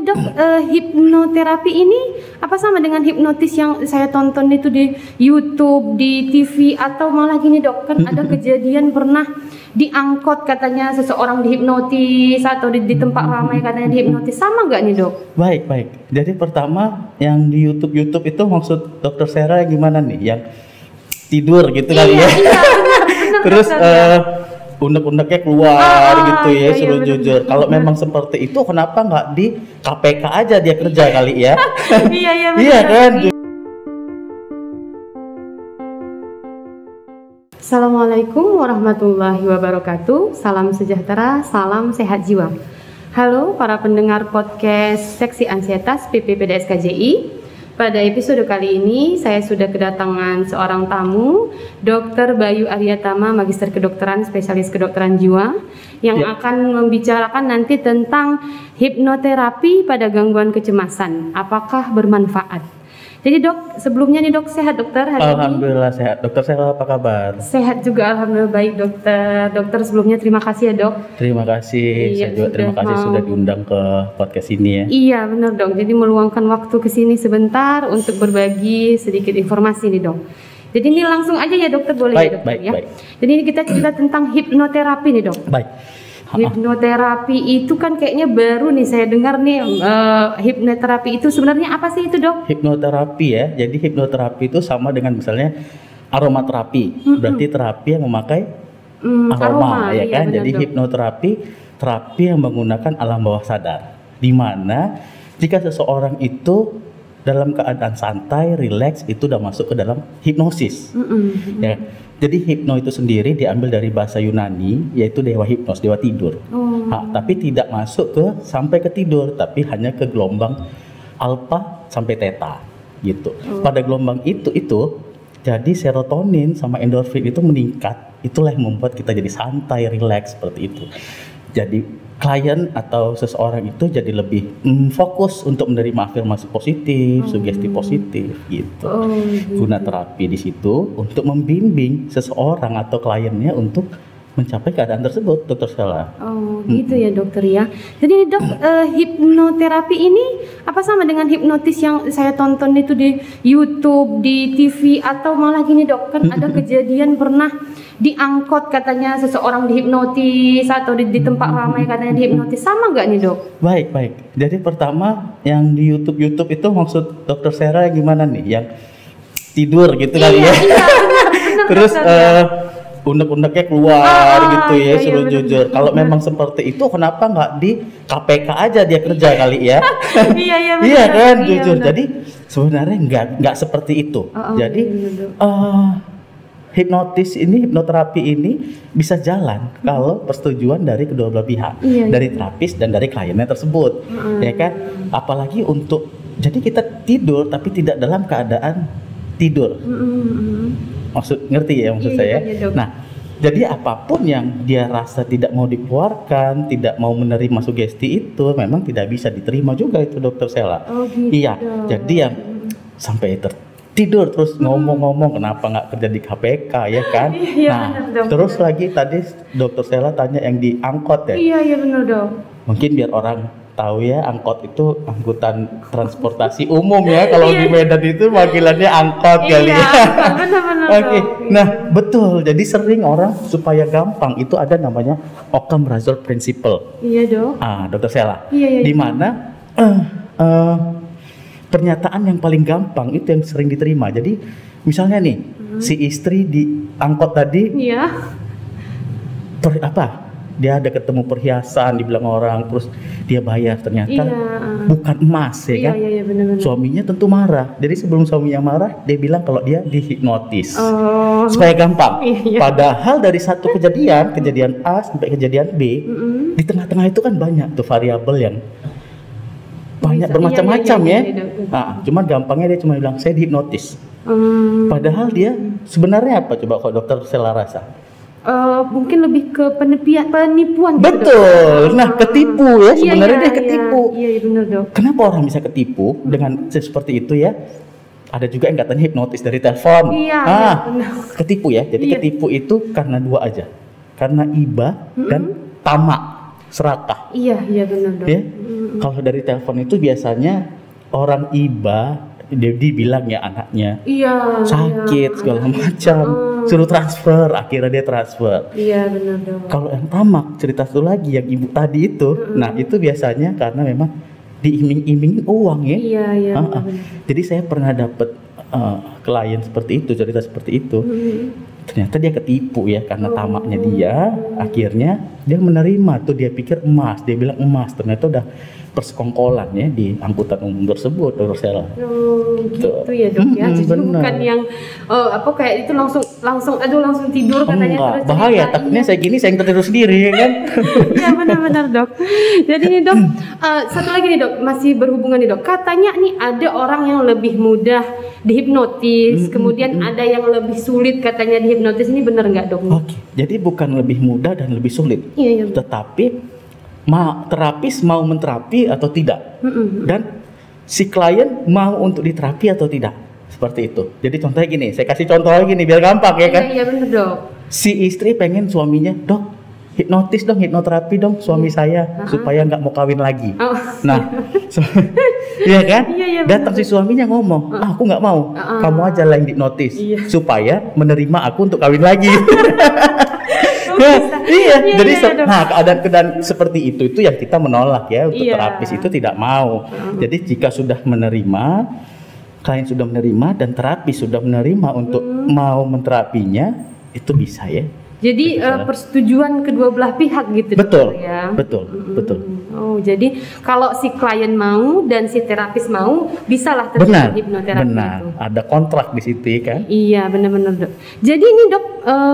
dok, hipnoterapi ini apa sama dengan hipnotis yang saya tonton itu di YouTube, di TV, atau malah gini dok, kan ada kejadian pernah di angkot katanya seseorang dihipnotis, atau di tempat ramai katanya dihipnotis, sama nggak nih dok? Baik. Jadi pertama yang di YouTube itu maksud dokter Sera yang gimana nih? Yang tidur gitu kali ya? Iya, benar. Terus unek-uneknya keluar gitu ya, suruh jujur. Kalau memang seperti itu, kenapa nggak di KPK aja dia kerja kali ya? Iya Iya kan? Assalamualaikum warahmatullahi wabarakatuh. Salam sejahtera, salam sehat jiwa. Halo para pendengar podcast Seksi Ansietas PPPDS KJI. Pada episode kali ini saya sudah kedatangan seorang tamu, Dr. Bayu Aryatama, Magister Kedokteran, Spesialis Kedokteran Jiwa, yang akan membicarakan nanti tentang hipnoterapi pada gangguan kecemasan. Apakah bermanfaat? Jadi dok, sebelumnya nih dok, sehat dokter hari ini? Alhamdulillah sehat. Dokter Sela apa kabar? Sehat juga, alhamdulillah baik dokter. Dokter sebelumnya terima kasih ya dok. Terima kasih, saya juga terima kasih sudah diundang ke podcast ini ya. Iya benar dok, jadi meluangkan waktu ke sini sebentar untuk berbagi sedikit informasi nih dok. Jadi ini langsung aja ya dokter, boleh ya dokter ya? Baik. Jadi ini kita cerita tentang hipnoterapi nih dok. Baik. Hipnoterapi itu kan kayaknya baru nih saya dengar nih, hipnoterapi itu sebenarnya apa sih itu dok? Hipnoterapi ya, jadi hipnoterapi itu sama dengan misalnya aromaterapi, berarti terapi yang memakai aroma ya kan? Jadi dok, hipnoterapi, terapi yang menggunakan alam bawah sadar, di mana jika seseorang itu dalam keadaan santai, rileks, itu udah masuk ke dalam hipnosis. Ya. Jadi hipno itu sendiri diambil dari bahasa Yunani, yaitu dewa hipnos, dewa tidur. Tapi tidak masuk sampai ke tidur, tapi hanya ke gelombang alfa sampai theta gitu. Pada gelombang itu jadi serotonin sama endorfin itu meningkat. Itulah yang membuat kita jadi santai, rileks seperti itu. Jadi klien atau seseorang itu jadi lebih fokus untuk menerima afirmasi positif, sugesti positif gitu. Guna terapi di situ untuk membimbing seseorang atau kliennya untuk mencapai keadaan tersebut, dokter Sela. Gitu ya dokter ya. Jadi dok, hipnoterapi ini apa sama dengan hipnotis yang saya tonton itu di YouTube, di TV, atau malah gini dok, kan ada kejadian pernah di angkot katanya seseorang dihipnotis, atau di tempat ramai katanya dihipnotis, sama nggak nih dok? Baik. Jadi pertama yang di YouTube itu maksud dokter Sera yang gimana nih? Yang tidur gitu kali ya? Iya, benar. Terus unek-uneknya keluar gitu ya, suruh jujur. Kalau memang seperti itu, kenapa nggak di KPK aja dia kerja kali ya? Iya kan, jujur. Jadi sebenarnya nggak seperti itu. Jadi hipnoterapi ini bisa jalan kalau persetujuan dari kedua belah pihak, dari terapis dan dari kliennya tersebut, ya kan? Apalagi jadi kita tidur tapi tidak dalam keadaan tidur. Ngerti ya maksud saya? Iya, nah, jadi apapun yang dia rasa tidak mau dikeluarkan, tidak mau menerima sugesti itu, memang tidak bisa diterima juga itu dokter Sela. Gitu. Iya, jadi yang sampai tidur terus ngomong-ngomong, kenapa nggak kerja di KPK ya kan? Nah, terus lagi tadi dokter Sela tanya yang di angkot ya? Iya benar dok. Mungkin biar orang tahu ya, angkot itu angkutan transportasi umum ya. Kalau di Medan itu panggilannya angkot kali ya. Benar-benar. Oke. Nah, betul. Jadi sering orang supaya gampang itu ada namanya Occam-Razor Principle. Iya, Dok. Dokter Sela. Iya. Di mana pernyataan yang paling gampang itu yang sering diterima. Jadi misalnya nih, si istri di angkot tadi dia ada ketemu perhiasan, dibilang orang, terus dia bayar, ternyata bukan emas ya kan? Iya, benar-benar. Suaminya tentu marah. Jadi sebelum suaminya marah, dia bilang kalau dia dihipnotis supaya gampang. Padahal dari satu kejadian A sampai kejadian B, di tengah-tengah itu kan banyak tuh variabel yang banyak bermacam-macam ya. Cuma gampangnya dia cuma bilang saya dihipnotis. Padahal dia sebenarnya apa coba kalau dokter Sela rasa? Mungkin lebih ke penipuan. Betul. Nah, ketipu ya, sebenarnya dia ketipu. Iya benar dok. Kenapa orang bisa ketipu dengan seperti itu ya? Ada juga yang katanya hipnotis dari telepon. Ketipu ya. Jadi ketipu itu karena dua aja, karena iba dan tamak. serakah. Iya benar dok. Ya, kalau dari telepon itu biasanya orang iba dia dibilang ya anaknya sakit segala macam, suruh transfer, akhirnya dia transfer. Iya benar dok. Kalau yang tamak cerita satu lagi yang ibu tadi itu, nah itu biasanya karena memang diiming-imingin uang ya. Iya. Jadi saya pernah dapet klien seperti itu, cerita seperti itu. Ternyata dia ketipu ya karena tamaknya dia, akhirnya dia menerima tuh, dia pikir emas, dia bilang emas, ternyata udah persekongkolan ya di angkutan umum tersebut, Dr. Sela. Gitu ya dok ya. Jadi bukan yang kayak itu langsung tidur katanya. Enggak, bahaya, takutnya saya gini saya yang tertidur sendiri ya kan. Iya benar dok. Jadi nih dok, satu lagi nih dok, masih berhubungan nih dok. Katanya nih ada orang yang lebih mudah dihipnotis, kemudian ada yang lebih sulit katanya dihipnotis, ini benar nggak dok? Oke, jadi bukan lebih mudah dan lebih sulit, tetapi terapis mau menterapi atau tidak, dan si klien mau untuk diterapi atau tidak, seperti itu. Jadi contohnya gini, saya kasih contoh lagi nih biar gampang ya kan. Iya benar dok. Si istri pengen suaminya, dok hipnotis dong, hipnoterapi dong suami saya supaya nggak mau kawin lagi. Nah, iya kan? Datang si suaminya ngomong, aku nggak mau, kamu aja lah yang hipnotis supaya menerima aku untuk kawin lagi. Jadi keadaan seperti itu yang kita menolak ya, untuk terapis itu tidak mau. Jadi jika sudah menerima, klien sudah menerima dan terapis sudah menerima untuk mau menterapinya, itu bisa ya. Jadi persetujuan kedua belah pihak gitu. Betul, ya. Betul. Oh, jadi kalau si klien mau dan si terapis mau, bisalah terjadi hipnoterapi. Benar. Itu. Ada kontrak di situ kan? Iya, benar dok. Jadi ini dok,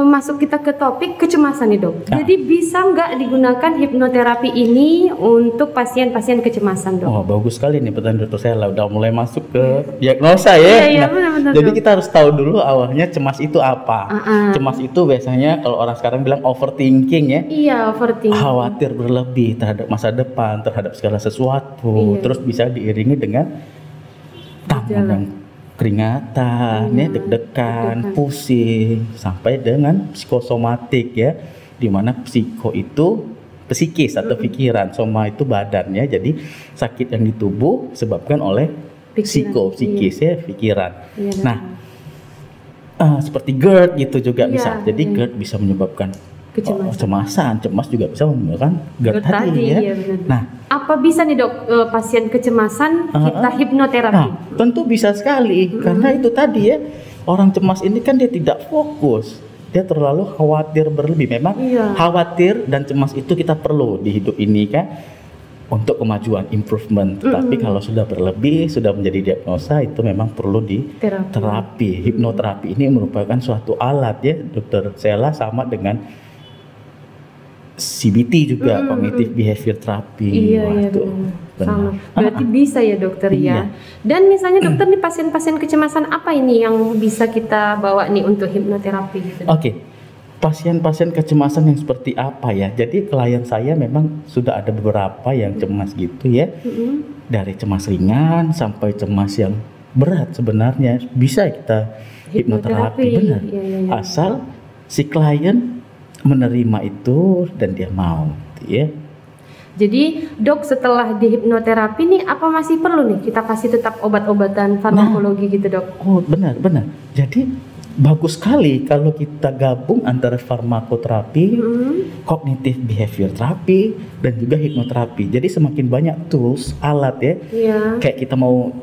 masuk kita ke topik kecemasan nih dok. Jadi bisa nggak digunakan hipnoterapi ini untuk pasien-pasien kecemasan dok? Oh, bagus sekali nih pertanyaan Dr. Sela, udah mulai masuk ke diagnosa ya. Iya, benar. Jadi kita harus tahu dulu awalnya cemas itu apa. Cemas itu biasanya kalau orang sekarang bilang overthinking ya. Iya, overthinking. Khawatir berlebih terhadap masa depan, terhadap segala sesuatu. Terus bisa diiringi dengan tangan yang keringatan, ya, deg-degan, pusing, sampai dengan psikosomatik ya, dimana psiko itu psikis atau pikiran, soma itu badannya, jadi sakit yang di tubuh disebabkan oleh psikis ya, pikiran. Nah, seperti GERD gitu juga bisa. Jadi GERD bisa menyebabkan kecemasan, cemas juga bisa menyebabkan GERD tadi ya. Nah, apa bisa nih dok pasien kecemasan kita hipnoterapi? Nah, tentu bisa sekali karena itu tadi ya, orang cemas ini kan dia tidak fokus, dia terlalu khawatir berlebih. Memang khawatir dan cemas itu kita perlu di hidup ini kan untuk kemajuan, improvement. Tetapi kalau sudah berlebih, sudah menjadi diagnosa, itu memang perlu diterapi. Hipnoterapi ini merupakan suatu alat ya, Dr. Sela, sama dengan CBT juga, cognitive behavior therapy. Iya, sama. Berarti bisa ya dokter ya. Dan misalnya dokter nih pasien-pasien kecemasan apa ini yang bisa kita bawa nih untuk hipnoterapi gitu? Oke. Pasien-pasien kecemasan yang seperti apa ya? Jadi klien saya memang sudah ada beberapa yang cemas gitu ya. Dari cemas ringan sampai cemas yang berat sebenarnya bisa kita hipnoterapi. Benar. Asal si klien menerima itu dan dia mau gitu ya. Jadi dok, setelah di hipnoterapi nih apa masih perlu nih kita kasih tetap obat-obatan farmakologi gitu dok? Oh benar. Jadi bagus sekali kalau kita gabung antara farmakoterapi, cognitive behavior therapy, dan juga hipnoterapi. Jadi semakin banyak tools, alat ya. Kayak kita mau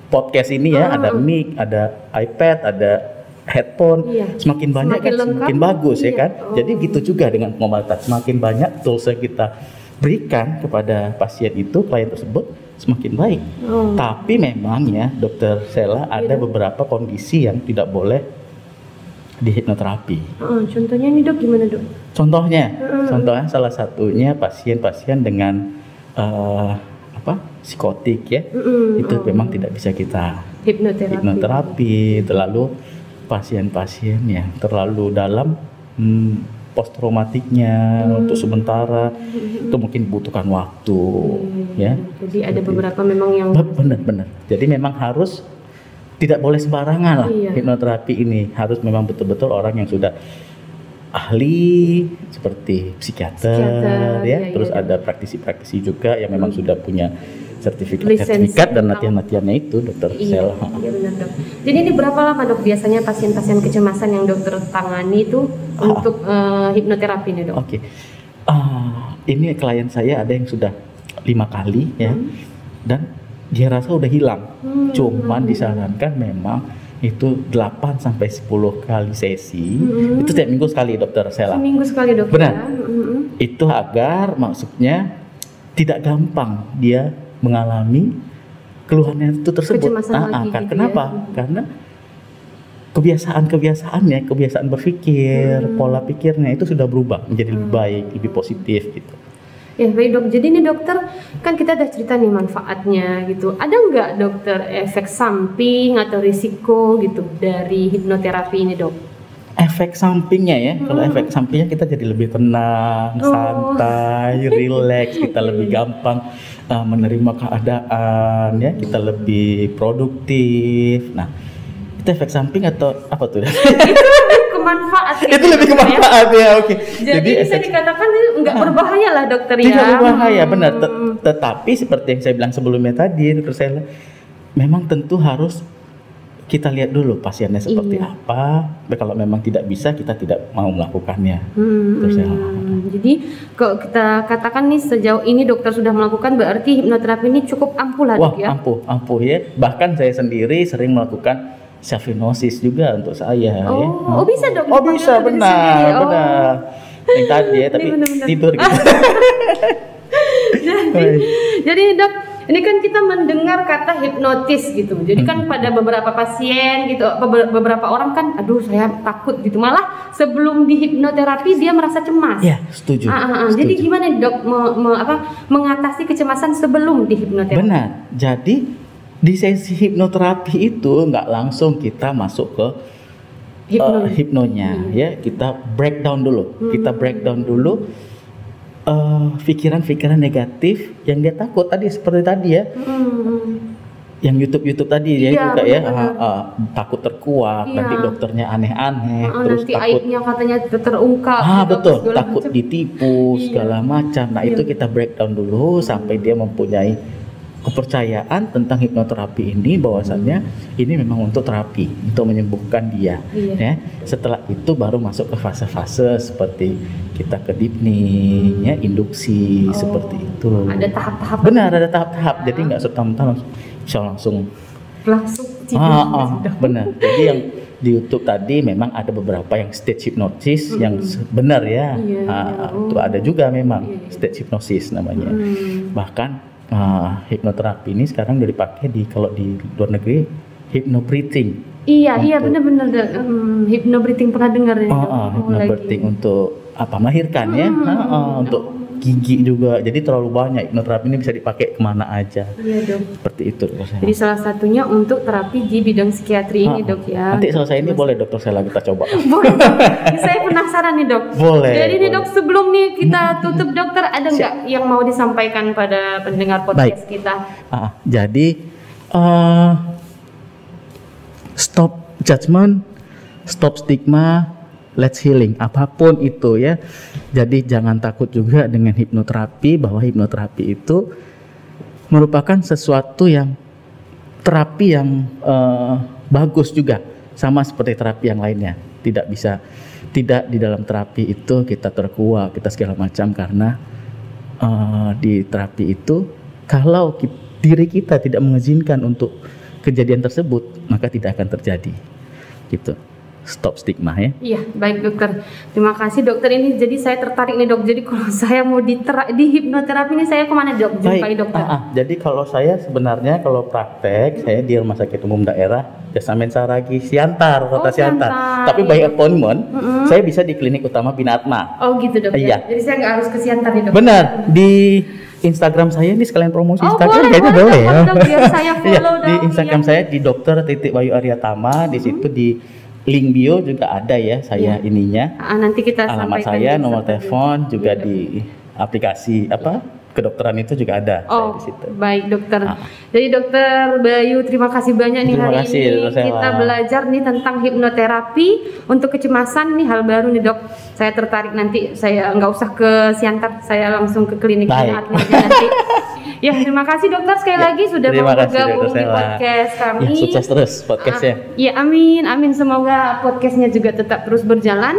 podcast ini ya, ada mic, ada iPad, ada headphone, semakin banyak kan semakin bagus ya kan. Jadi gitu juga dengan pengobatan, semakin banyak tools yang kita berikan kepada pasien itu, klien tersebut, semakin baik. Tapi memang ya Dr. Sela ada beberapa kondisi yang tidak boleh di hipnoterapi. Contohnya nih dok, gimana dok? Contohnya salah satunya pasien-pasien dengan psikotik ya, itu memang tidak bisa kita hipnoterapi. Terlalu pasien-pasien yang terlalu dalam post traumatiknya untuk sementara itu mungkin butuhkan waktu ya. Jadi ada beberapa memang yang benar. Jadi memang harus tidak boleh sembarangan lah hipnoterapi ini, harus memang betul-betul orang yang sudah ahli seperti psikiater ya, iya, terus iya. ada praktisi-praktisi juga yang memang sudah punya Lisensi. sertifikat dan latihan-latihannya itu dokter Iya, Sel. iya benar dok. Jadi ini berapa lama dok biasanya pasien-pasien kecemasan yang dokter tangani itu untuk hipnoterapi nih dok? Oke. Ini klien saya ada yang sudah 5 kali ya, dan dia rasa udah hilang. Cuman disarankan memang itu 8 sampai 10 kali sesi. Itu tiap minggu sekali dokter Sela. Seminggu sekali dok. Benar. Ya? Itu agar maksudnya tidak gampang dia mengalami keluhannya itu tersebut. Kecemasan lagi gitu kenapa? ya? Karena kebiasaan-kebiasaannya, kebiasaan berpikir, pola pikirnya itu sudah berubah menjadi lebih baik, lebih positif gitu. Ya baik dok, jadi ini dokter kan kita udah cerita nih manfaatnya gitu. Ada nggak dokter efek samping atau risiko gitu dari hipnoterapi ini dok? Efek sampingnya ya, kalau efek sampingnya kita jadi lebih tenang, santai, rileks, kita lebih gampang menerima keadaan ya, kita lebih produktif. Nah, itu efek samping atau apa tuh? Itu lebih ke manfaat. Itu lebih ke manfaat ya, oke. Jadi bisa dikatakan ini nggak berbahaya lah dokter ya. Tidak berbahaya, benar. Tetapi seperti yang saya bilang sebelumnya tadi, dokter saya memang tentu harus kita lihat dulu pasiennya seperti apa. Kalau memang tidak bisa, kita tidak mau melakukannya. Jadi kalau kita katakan nih sejauh ini dokter sudah melakukan, berarti hipnoterapi ini cukup ampuh lah dok ya. Ampuh ya. Bahkan saya sendiri sering melakukan self hypnosis juga untuk saya. Oh bisa dok? Oh bisa, benar. Yang tadi ya, tapi tidur gitu. Jadi dok, ini kan kita mendengar kata hipnotis gitu. Jadi kan pada beberapa pasien gitu, beberapa orang kan, aduh saya takut gitu. Malah sebelum di hipnoterapi dia merasa cemas. Ya, setuju. Jadi gimana dok mengatasi kecemasan sebelum di hipnoterapi? Benar. Jadi di sesi hipnoterapi itu nggak langsung kita masuk ke hipnonya ya, kita breakdown dulu. Kita breakdown dulu pikiran-pikiran negatif yang dia takut tadi, seperti tadi ya, yang YouTube tadi ya juga ya, takut terkuak, nanti dokternya aneh-aneh, terus nanti takut aibnya katanya terungkap, betul, takut ditipu segala macam. Nah itu kita breakdown dulu sampai dia mempunyai kepercayaan tentang hipnoterapi ini, bahwasannya ini memang untuk terapi, untuk menyembuhkan dia. Ya. Setelah itu baru masuk ke fase-fase seperti kita ke deepening, ya, induksi, seperti itu. Ada tahap-tahap. Benar, ada tahap-tahap. Jadi nggak serta-merta langsung. Benar. Jadi yang di YouTube tadi memang ada beberapa yang stage hypnosis yang benar ya. Itu ada juga memang stage hypnosis namanya. Bahkan hipnoterapi ini sekarang udah dipakai kalau di luar negeri hypnobreathing. Iya benar-benar hypnobreathing pernah dengar ya. Hypnobreathing untuk melahirkan ya, untuk gigi juga. Jadi terlalu banyak, hipnoterapi ini bisa dipakai kemana aja. Iya dok. Seperti itu. Jadi salah satunya untuk terapi di bidang psikiatri ini dok ya. Nanti selesai ini boleh dokter saya kita coba. Boleh. Saya penasaran nih dok. Boleh. Jadi nih dok, sebelum nih kita tutup dokter, ada nggak yang mau disampaikan pada pendengar podcast kita? Jadi stop judgment, stop stigma, let's healing, apapun itu ya. Jadi jangan takut juga dengan hipnoterapi, bahwa hipnoterapi itu merupakan sesuatu yang terapi yang bagus juga, sama seperti terapi yang lainnya. Tidak di dalam terapi itu kita terkuak, kita segala macam, karena di terapi itu kalau diri kita tidak mengizinkan untuk kejadian tersebut, maka tidak akan terjadi. Gitu. Stop stigma ya. Iya, baik dokter. Terima kasih dokter, ini jadi saya tertarik nih dok. Jadi kalau saya mau di hipnoterapi ini saya kemana dok? Jumpai dokter. Jadi kalau saya sebenarnya kalau praktek saya di Rumah Sakit Umum Daerah Jasamen Saragi Siantar, Kota Siantar. Tapi by appointment saya bisa di Klinik Utama Bina Atma. Oh gitu dok. Iya. Jadi saya nggak harus ke Siantar nih dok. Benar. Di Instagram saya ini sekalian promosi Instagram, boleh ya. Biar saya follow di Instagram saya di Dr.Bayu-Aryatama, di situ di link bio juga ada ya saya ininya. Nanti kita alamat saya, nomor telepon juga di aplikasi kedokteran itu juga ada saya di situ. Baik dokter. Jadi dokter Bayu terima kasih banyak nih hari ini kita belajar nih tentang hipnoterapi untuk kecemasan nih, hal baru nih dok. Saya tertarik, nanti saya nggak usah ke Siantar, saya langsung ke klinik Atma nanti. Ya terima kasih dokter sekali lagi sudah mau bergabung di podcast kami. Ya, sukses terus podcastnya. Ya amin, semoga podcastnya juga tetap terus berjalan.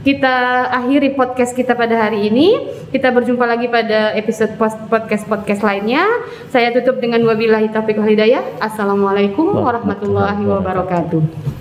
Kita akhiri podcast kita pada hari ini. Kita berjumpa lagi pada episode podcast lainnya. Saya tutup dengan wabillahi taufiq wal hidayah. Assalamualaikum warahmatullahi wabarakatuh.